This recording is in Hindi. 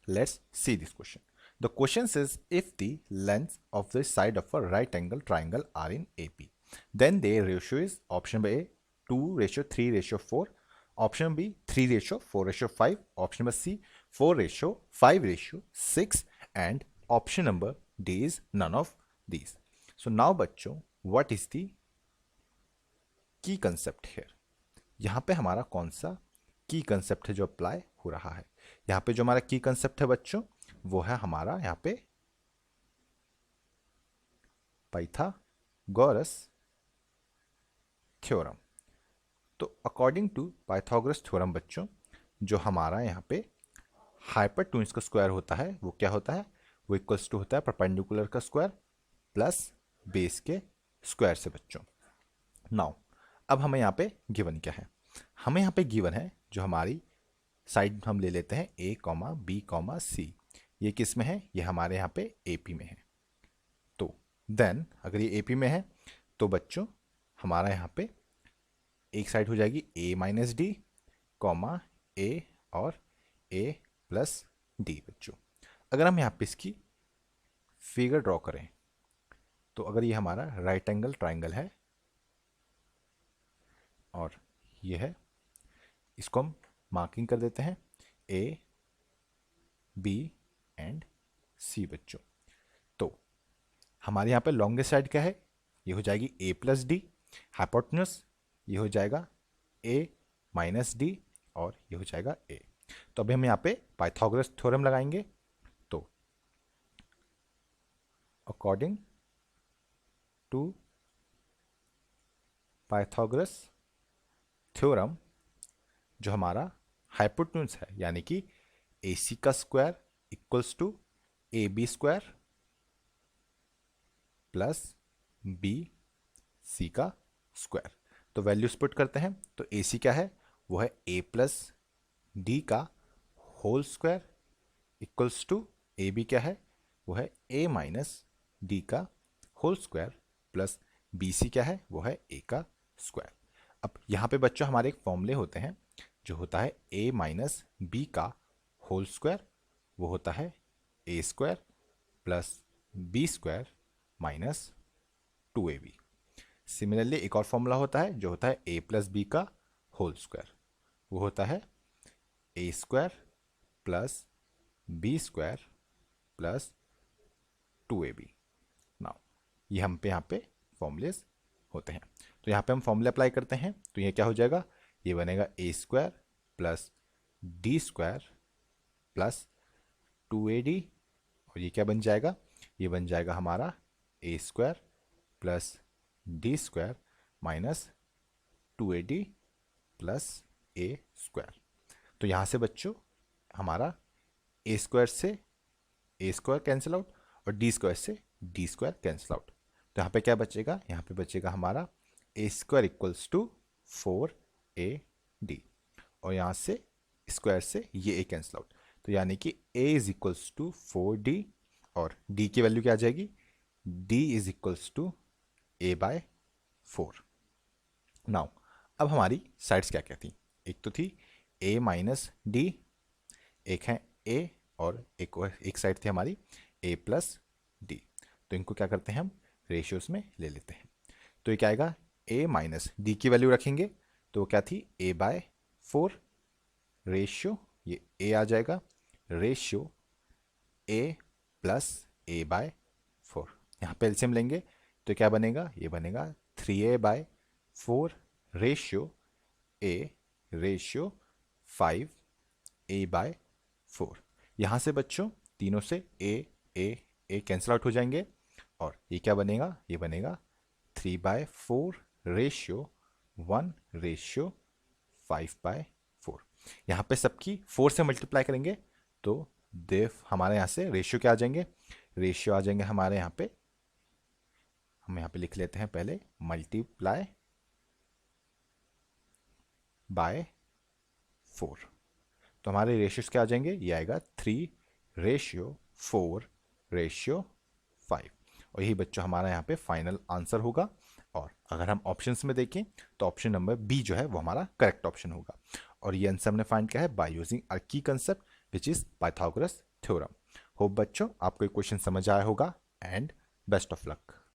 Let's see this question. The question says if the lengths of the side of a right angle triangle are in AP, then their ratio is option by A 2:3:4, option B 3:4:5, option number C 4:5:6, and option number D is none of these. So now बच्चों, what is the key concept here? यहाँ पे हमारा कौन सा की कंसेप्ट है जो अप्लाई हो रहा है? यहाँ पे जो हमारा की कंसेप्ट है बच्चों, वो है हमारा यहाँ पे पाइथागोरस थ्योरम। तो अकॉर्डिंग टू पाइथागोरस थ्योरम बच्चों, जो हमारा यहाँ पे हाइपोटेन्यूज का स्क्वायर होता है वो क्या होता है? वो इक्वल्स टू होता है परपेंडिकुलर का स्क्वायर प्लस बेस के स्क्वायर से बच्चों। नाउ अब हमें यहाँ पे गिवन क्या है? हमें यहाँ पे गिवन है जो हमारी साइड हम ले लेते हैं A, B, C। ये किस में है? ये हमारे यहाँ पे AP में है। तो देन अगर ये AP में है तो बच्चों हमारा यहाँ पे एक साइड हो जाएगी A-D, A और A+D बच्चों। अगर हम यहाँ पे इसकी फिगर ड्रॉ करें तो अगर ये हमारा राइट एंगल ट्राइंगल है और ये है, इसको हम मार्किंग कर देते हैं A, B एंड C बच्चों। तो हमारे यहाँ पे लॉन्गेस्ट साइड क्या है? ये हो जाएगी A+D, हाइपोटेन्यूज ये हो जाएगा A-D और ये हो जाएगा A। तो अभी हम यहाँ पे पाइथागोरस थ्योरम लगाएंगे। तो अकॉर्डिंग टू पाइथागोरस थ्योरम, जो हमारा हाइपोटेन्यूज है यानी कि AC का square equals to AB square plus BC का स्क्वायर। तो वैल्यूज पुट करते हैं तो AC क्या है? वो है A+D का whole square equals to AB क्या है? वो है A-D का होल स्क्वायर प्लस BC क्या है? वो है A का स्क्वायर। अब यहाँ पे बच्चों हमारे एक फॉर्मूले होते हैं जो होता है A-B का होल स्क्वायर, वो होता है A square plus B square minus 2AB। Similarly एक और फॉर्मूला होता है जो होता है A+B का होल स्क्वायर, वो होता है A square plus B square plus 2AB। Now ये हम पे यहाँ पे फॉर्मूलेज होते हैं। तो यहाँ पे हम फॉर्मूले अप्लाई करते हैं तो ये क्या हो जाएगा? ये बनेगा A square plus D square plus 2AD और ये क्या बन जाएगा? ये बन जाएगा हमारा A square plus D square minus 2AD plus A square. तो यहाँ से बच्चों हमारा A स्क्वायर से A स्क्वायर कैंसिल आउट और D स्क्वायर से D स्क्वायर कैंसिल आउट। तो यहाँ पे क्या बचेगा? यहाँ पे बचेगा हमारा A square equals to 4AD और यहाँ से स्क्वायर से ये A कैंसिल आउट। तो यानी कि A is equals to 4D और D की वैल्यू क्या आ जाएगी? D is equals to A/4। Now अब हमारी साइड्स क्या क्या थी? एक तो थी A-D, एक है A और एक साइड थी हमारी A+D। तो इनको क्या करते हैं हम? रेशियोज में ले लेते हैं। तो ये क्या आएगा? A-D की वैल्यू रखेंगे तो वो क्या थी? A/4 रेशियो, ये A आ जाएगा रेशियो A प्लस A/4। यहाँ पे एलसीएम लेंगे तो क्या बनेगा? ये बनेगा 3A/4 ratio A ratio 5A/4। यहाँ से बच्चों तीनों से A कैंसिल आउट हो जाएंगे और ये क्या बनेगा? ये बनेगा 3/4 रेशियो 1 रेशियो 5/4। यहाँ पे सबकी 4 से मल्टीप्लाई करेंगे तो हमारे यहाँ से रेशियो क्या आ जाएंगे? रेशियो आ जाएंगे हमारे यहाँ पे, हम यहाँ पे लिख लेते हैं पहले मल्टीप्लाई बाय 4। तो हमारे रेशियोज क्या आ जाएंगे? ये आएगा 3:4:5 और यही बच्चों हमारा यहाँ पे फाइनल आंसर होगा। और अगर हम ऑप्शंस में देखें तो ऑप्शन नंबर बी जो है वो हमारा करेक्ट ऑप्शन होगा। और ये आंसर हमने फाइंड किया है बाय यूजिंग आवर की concept which is Pythagoras theorem. Hope बच्चों आपको ये क्वेश्चन समझ आया होगा एंड बेस्ट ऑफ लक।